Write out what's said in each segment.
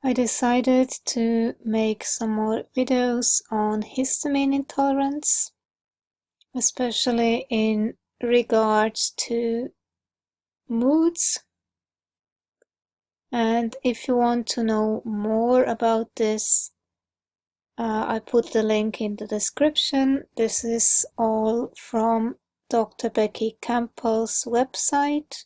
I decided to make some more videos on histamine intolerance, especially in regards to moods. And if you want to know more about this, I put the link in the description. This is all from Dr. Becky Campbell's website.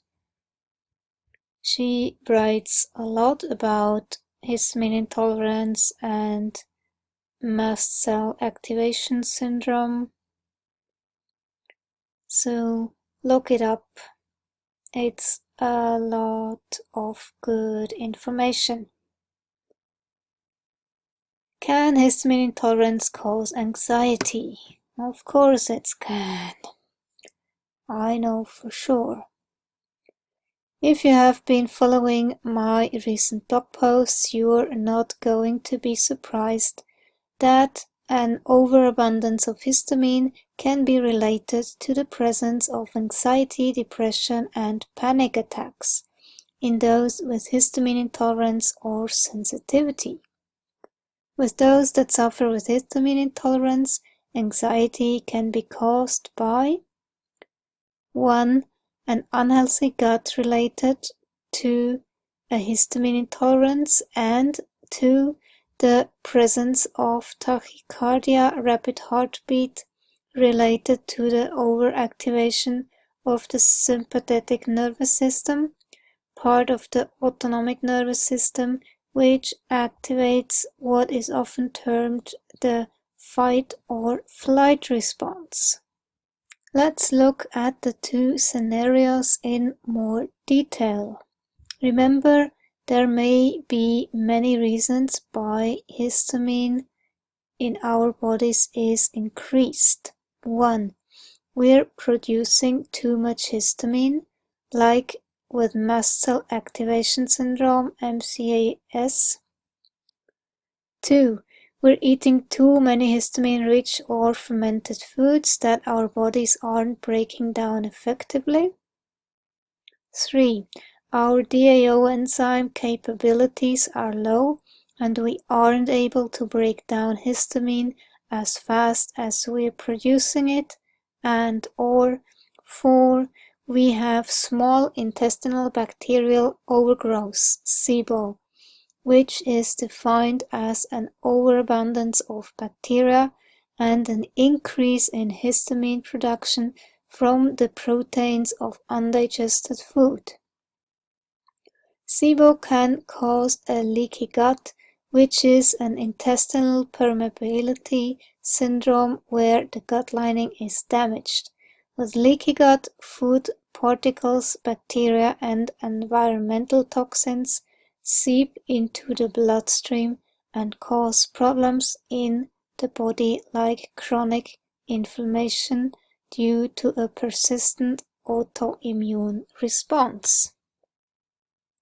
She writes a lot about histamine intolerance and mast cell activation syndrome. So look it up. It's a lot of good information. Can histamine intolerance cause anxiety? Of course it can. I know for sure. If you have been following my recent blog posts, you're not going to be surprised that an overabundance of histamine can be related to the presence of anxiety, depression, and panic attacks in those with histamine intolerance or sensitivity. With those that suffer with histamine intolerance, anxiety can be caused by 1. An unhealthy gut related to a histamine intolerance, and 2. The presence of tachycardia, rapid heartbeat, related to the overactivation of the sympathetic nervous system, part of the autonomic nervous system, which activates what is often termed the fight or flight response. Let's look at the two scenarios in more detail. Remember, there may be many reasons why histamine in our bodies is increased. 1. We're producing too much histamine, like with mast cell activation syndrome, MCAS. 2. We're eating too many histamine-rich or fermented foods that our bodies aren't breaking down effectively. 3. Our DAO enzyme capabilities are low and we aren't able to break down histamine as fast as we're producing it. And or 4. We have small intestinal bacterial overgrowth, SIBO, which is defined as an overabundance of bacteria and an increase in histamine production from the proteins of undigested food. SIBO can cause a leaky gut, which is an intestinal permeability syndrome where the gut lining is damaged. With leaky gut, food particles, bacteria, and environmental toxins seep into the bloodstream and cause problems in the body like chronic inflammation due to a persistent autoimmune response.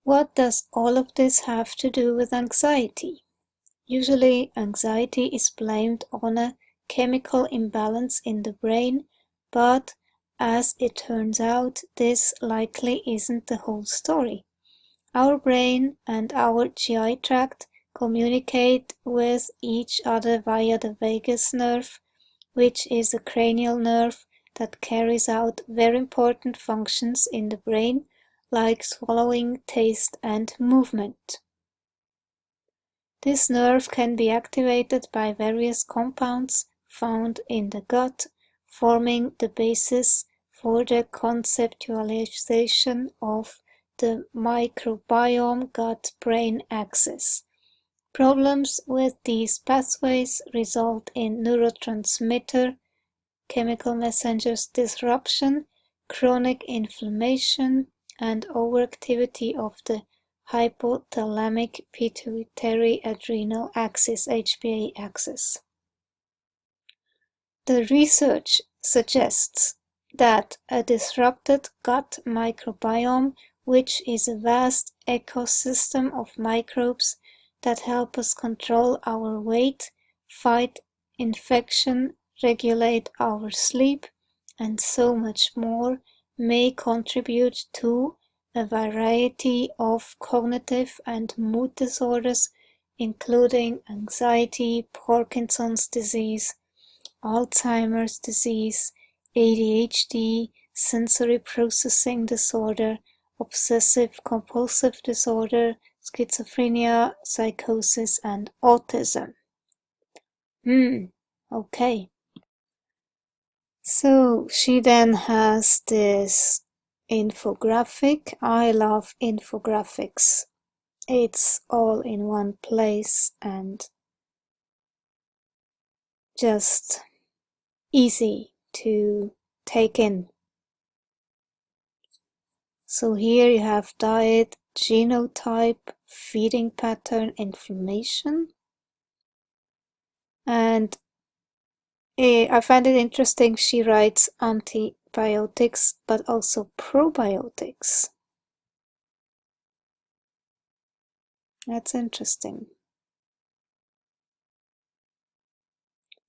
What does all of this have to do with anxiety? Usually, anxiety is blamed on a chemical imbalance in the brain, but as it turns out, this likely isn't the whole story. Our brain and our GI tract communicate with each other via the vagus nerve, which is a cranial nerve that carries out very important functions in the brain, like swallowing, taste, and movement. This nerve can be activated by various compounds found in the gut, forming the basis for the conceptualization of the microbiome-gut-brain axis. Problems with these pathways result in neurotransmitter, chemical messengers disruption, chronic inflammation, and overactivity of the hypothalamic-pituitary-adrenal axis, HPA-axis. The research suggests that a disrupted gut microbiome, which is a vast ecosystem of microbes that help us control our weight, fight infection, regulate our sleep, and so much more, may contribute to a variety of cognitive and mood disorders including anxiety, Parkinson's disease, Alzheimer's disease, ADHD, sensory processing disorder, obsessive compulsive disorder, schizophrenia, psychosis, and autism. Okay. So she then has this infographic. I love infographics. It's all in one place and just easy to take in. So here you have diet, genotype, feeding pattern, inflammation. And I find it interesting, she writes antibiotics, but also probiotics. That's interesting.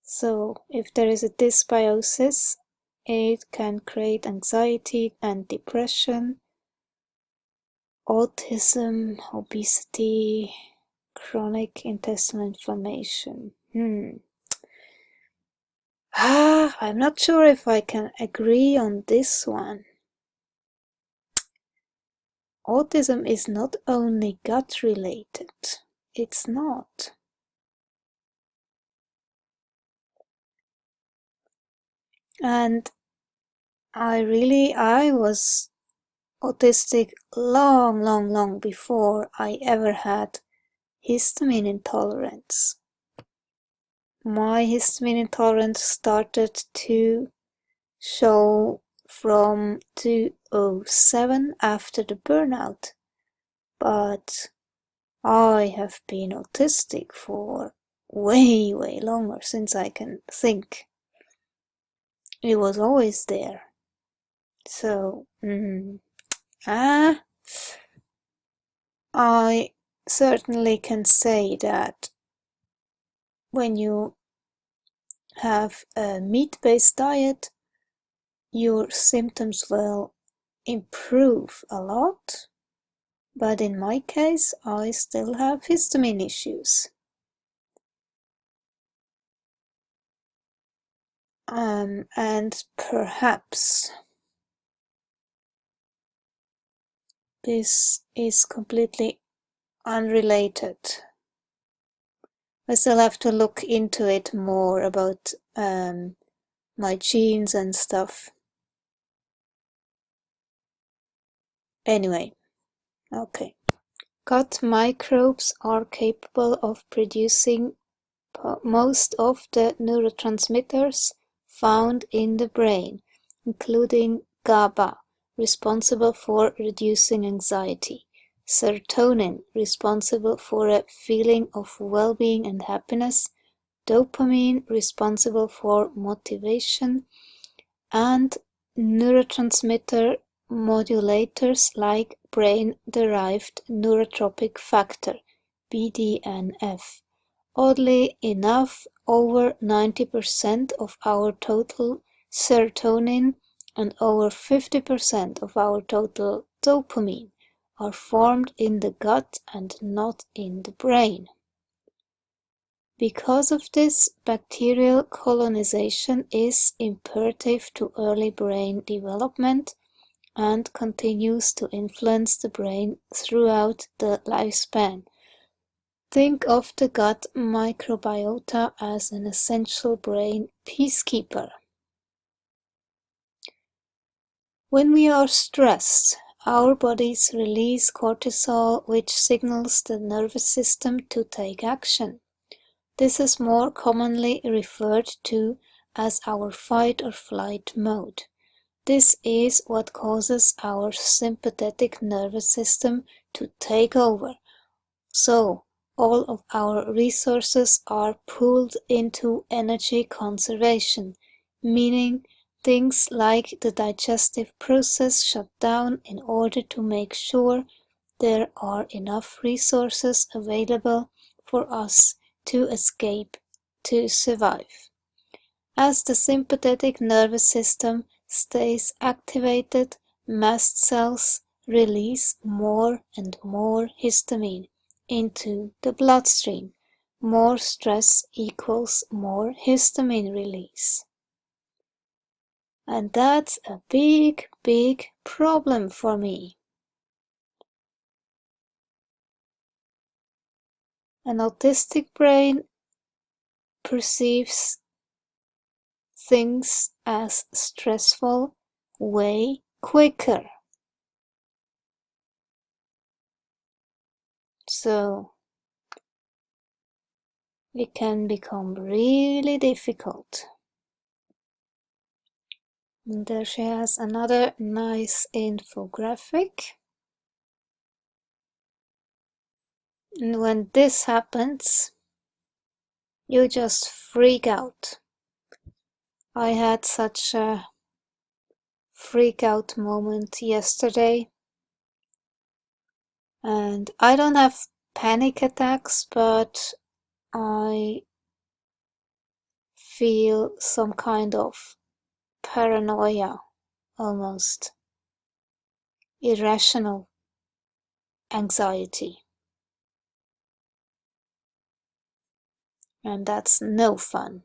So if there is a dysbiosis, it can create anxiety and depression, autism, obesity, chronic intestinal inflammation. I'm not sure if I can agree on this one. Autism is not only gut related. It's not. And I was autistic long before I ever had histamine intolerance. My histamine intolerance started to show from 2007 after the burnout, but I have been autistic for way longer, since I can think. It was always there. So, I certainly can say that when you have a meat-based diet, your symptoms will improve a lot, but in my case, I still have histamine issues. And perhaps this is completely unrelated. I still have to look into it more about my genes and stuff. Anyway, okay. Gut microbes are capable of producing most of the neurotransmitters found in the brain, including GABA, responsible for reducing anxiety, serotonin, responsible for a feeling of well-being and happiness, dopamine, responsible for motivation, and neurotransmitter modulators like brain-derived neurotrophic factor, BDNF. Oddly enough, over 90% of our total serotonin and over 50% of our total dopamine are formed in the gut and not in the brain. Because of this, bacterial colonization is imperative to early brain development and continues to influence the brain throughout the lifespan. Think of the gut microbiota as an essential brain peacekeeper. When we are stressed, our bodies release cortisol, which signals the nervous system to take action. This is more commonly referred to as our fight or flight mode. This is what causes our sympathetic nervous system to take over. So, all of our resources are pooled into energy conservation, meaning things like the digestive process shut down in order to make sure there are enough resources available for us to escape, to survive. As the sympathetic nervous system stays activated, mast cells release more and more histamine, into the bloodstream. More stress equals more histamine release. And that's a big, big problem for me. An autistic brain perceives things as stressful way quicker. So it can become really difficult. And there she has another nice infographic. And when this happens, you just freak out. I had such a freak out moment yesterday. And I don't have panic attacks, but I feel some kind of paranoia, almost irrational anxiety. And that's no fun.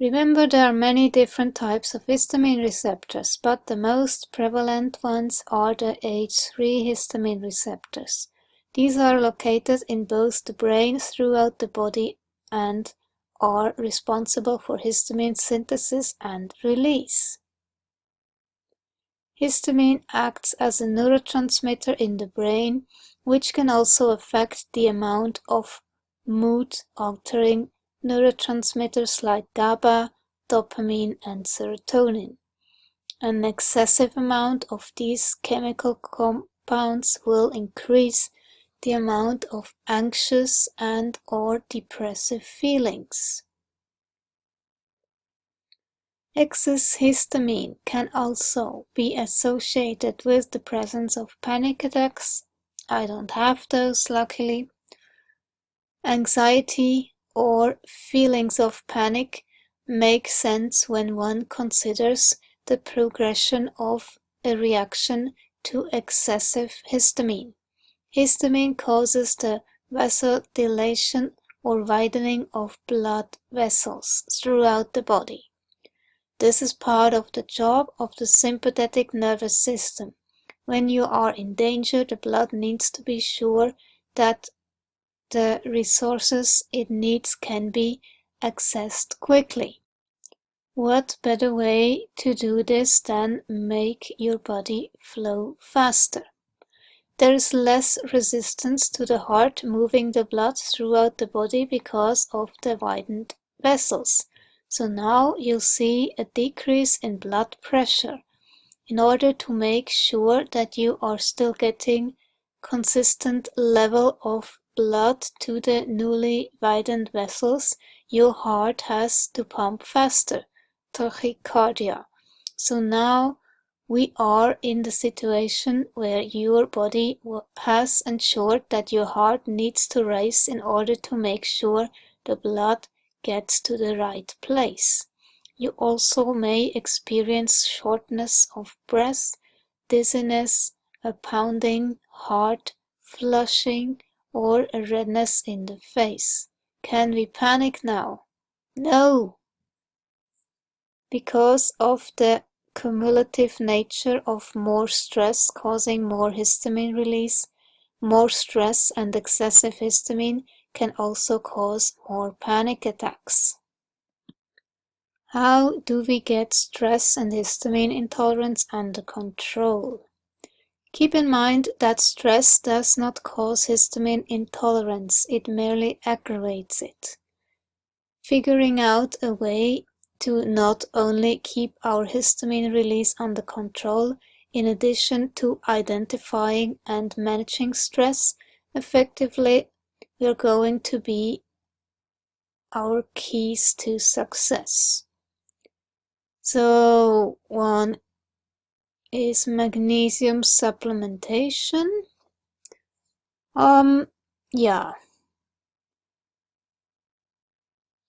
Remember, there are many different types of histamine receptors, but the most prevalent ones are the H3 histamine receptors. These are located in both the brain throughout the body and are responsible for histamine synthesis and release. Histamine acts as a neurotransmitter in the brain, which can also affect the amount of mood-altering neurotransmitters like GABA, dopamine, and serotonin. An excessive amount of these chemical compounds will increase the amount of anxious and/or depressive feelings. Excess histamine can also be associated with the presence of panic attacks. I don't have those, luckily. Anxiety or feelings of panic make sense when one considers the progression of a reaction to excessive histamine. Histamine causes the vasodilation or widening of blood vessels throughout the body. This is part of the job of the sympathetic nervous system. When you are in danger, the blood needs to be sure that the resources it needs can be accessed quickly. What better way to do this than make your body flow faster? There is less resistance to the heart moving the blood throughout the body because of the widened vessels. So now you'll see a decrease in blood pressure. In order to make sure that you are still getting consistent level of blood to the newly widened vessels, your heart has to pump faster, tachycardia. So now we are in the situation where your body has ensured that your heart needs to race in order to make sure the blood gets to the right place. You also may experience shortness of breath, dizziness, a pounding heart, flushing, or a redness in the face. Can we panic now? No! Because of the cumulative nature of more stress causing more histamine release, more stress and excessive histamine can also cause more panic attacks. How do we get stress and histamine intolerance under control? Keep in mind that stress does not cause histamine intolerance, it merely aggravates it. Figuring out a way to not only keep our histamine release under control, in addition to identifying and managing stress effectively, are going to be our keys to success. So, one is magnesium supplementation. Yeah.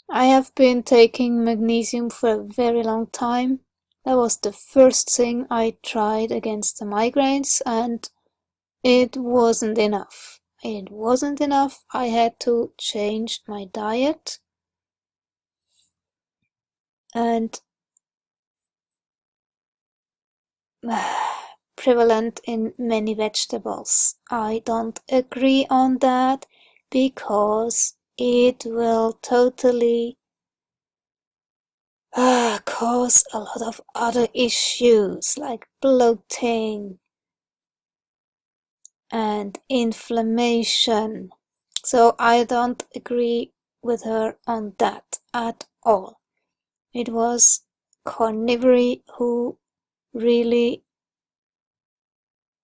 I have been taking magnesium for a very long time. That was the first thing I tried against the migraines, and it wasn't enough. it wasn't enough. I had to change my diet and prevalent in many vegetables. I don't agree on that because it will totally cause a lot of other issues like bloating and inflammation. So I don't agree with her on that at all. It was carnivory who really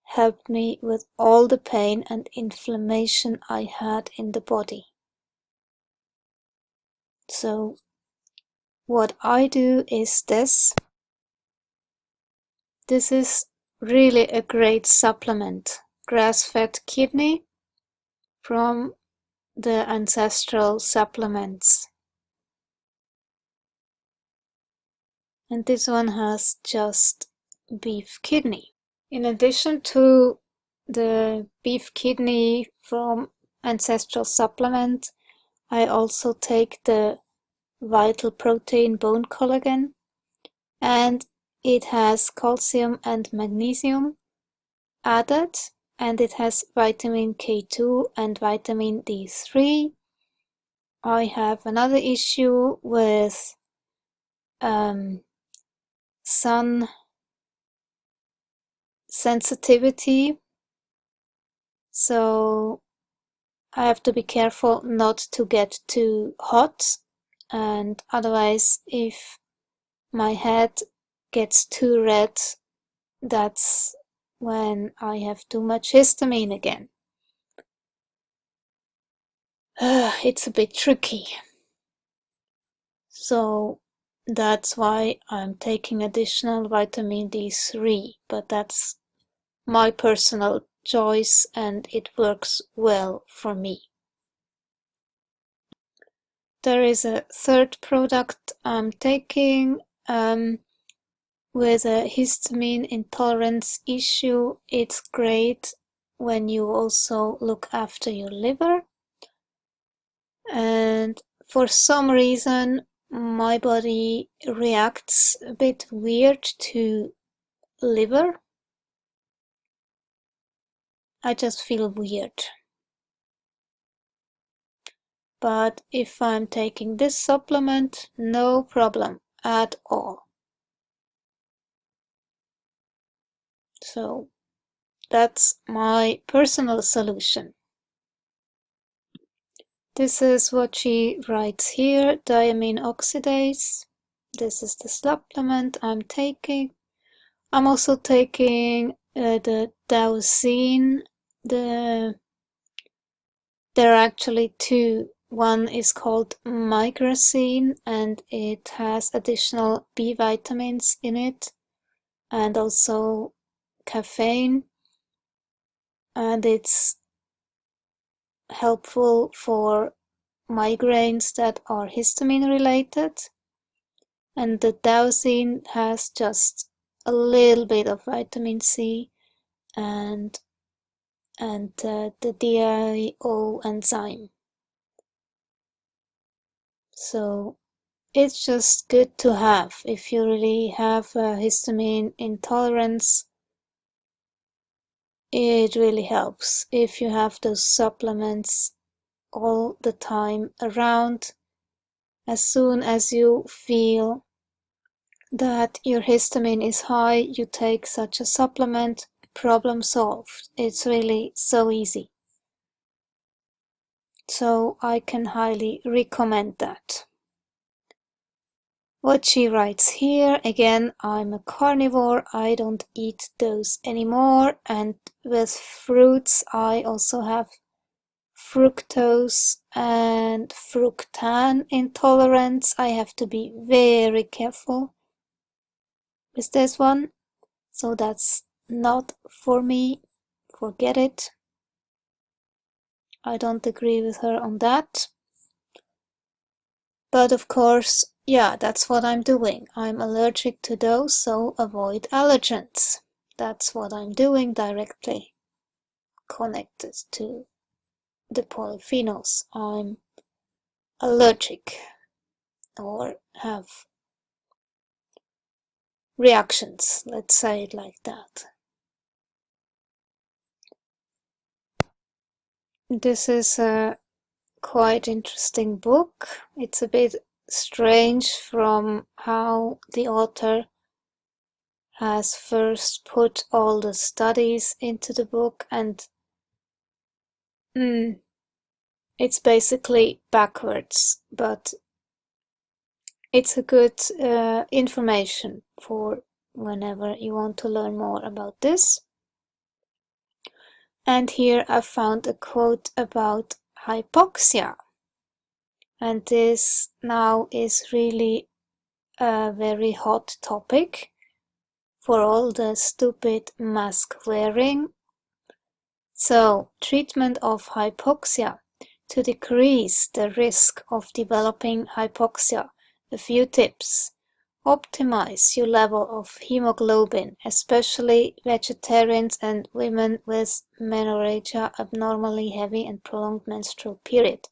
helped me with all the pain and inflammation I had in the body. So what I do is this. This is really a great supplement. Grass-fed kidney from the ancestral supplements. And this one has just beef kidney. In addition to the beef kidney from ancestral supplement, I also take the vital protein bone collagen, and it has calcium and magnesium added, and it has vitamin K2 and vitamin D3. I have another issue with sun sensitivity, so I have to be careful not to get too hot, and otherwise if my head gets too red, that's when I have too much histamine again. It's a bit tricky. So that's why I'm taking additional vitamin D3, but that's my personal choice and it works well for me. There is a third product I'm taking with a histamine intolerance issue. It's great when you also look after your liver. And for some reason, my body reacts a bit weird to liver. I just feel weird. But if I'm taking this supplement, no problem at all. So that's my personal solution. This is what she writes here, diamine oxidase. This is the supplement I'm taking. I'm also taking the Dowsine. There are actually two. One is called microcine and it has additional B vitamins in it and also caffeine, and it's helpful for migraines that are histamine related. And the Dowsine has just a little bit of vitamin C and the DIO enzyme. So it's just good to have if you really have a histamine intolerance. It really helps if you have those supplements all the time around. As soon as you feel that your histamine is high, you take such a supplement, problem solved. It's really so easy. So I can highly recommend that. What she writes here, again, I'm a carnivore, I don't eat those anymore, and with fruits I also have fructose and fructan intolerance. I have to be very careful with this one, so that's not for me, forget it. I don't agree with her on that. But of course, yeah, that's what I'm doing. I'm allergic to those, so avoid allergens. That's what I'm doing directly connected to the polyphenols. I'm allergic or have reactions, let's say it like that. This is a quite interesting book. It's a bit strange from how the author has first put all the studies into the book, and it's basically backwards, but it's a good information for whenever you want to learn more about this. And here I found a quote about hypoxia, and this now is really a very hot topic for all the stupid mask wearing. So, treatment of hypoxia. To decrease the risk of developing hypoxia, a few tips. Optimize your level of hemoglobin, especially vegetarians and women with menorrhagia, abnormally heavy and prolonged menstrual period.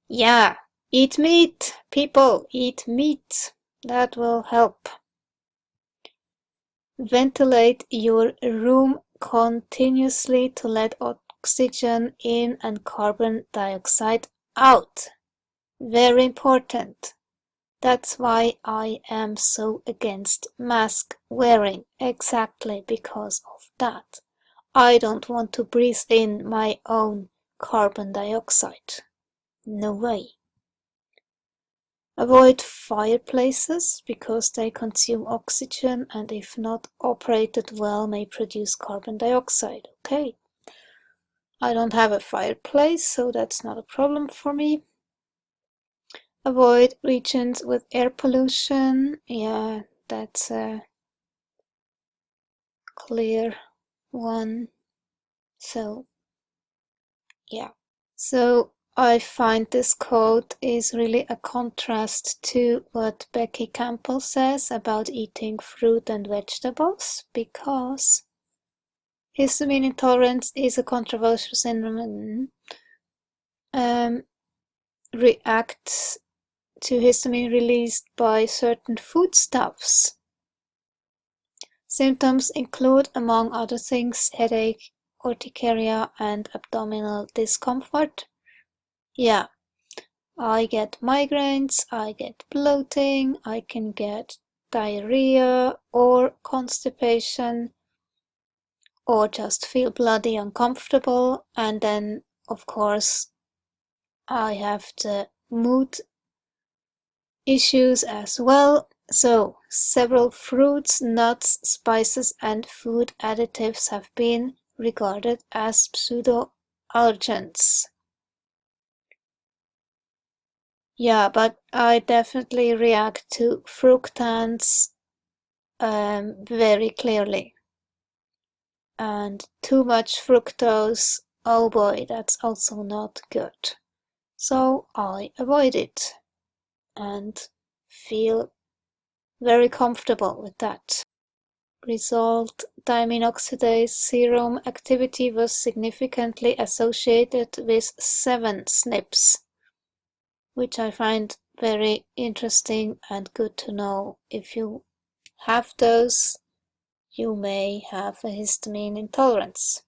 Yeah, eat meat, people, eat meat. That will help. Ventilate your room continuously to let oxygen in and carbon dioxide out. Very important. That's why I am so against mask wearing, exactly because of that. I don't want to breathe in my own carbon dioxide. No way. Avoid fireplaces because they consume oxygen and if not operated well may produce carbon dioxide. Okay. I don't have a fireplace, so that's not a problem for me. Avoid regions with air pollution. Yeah, that's a clear one. So, yeah. So, I find this quote is really a contrast to what Becky Campbell says about eating fruit and vegetables, because histamine intolerance is a controversial syndrome. Reacts to histamine released by certain foodstuffs. Symptoms include, among other things, headache, urticaria, and abdominal discomfort. Yeah, I get migraines, I get bloating, I can get diarrhea or constipation, or just feel bloody uncomfortable, and then, of course, I have the mood issues as well. So, several fruits, nuts, spices, and food additives have been regarded as pseudo-allergens. Yeah, but I definitely react to fructans very clearly. And too much fructose, oh boy, that's also not good. So I avoid it and feel very comfortable with that. Result: diamine oxidase serum activity was significantly associated with 7 SNPs, which I find very interesting and good to know. If you have those, you may have a histamine intolerance.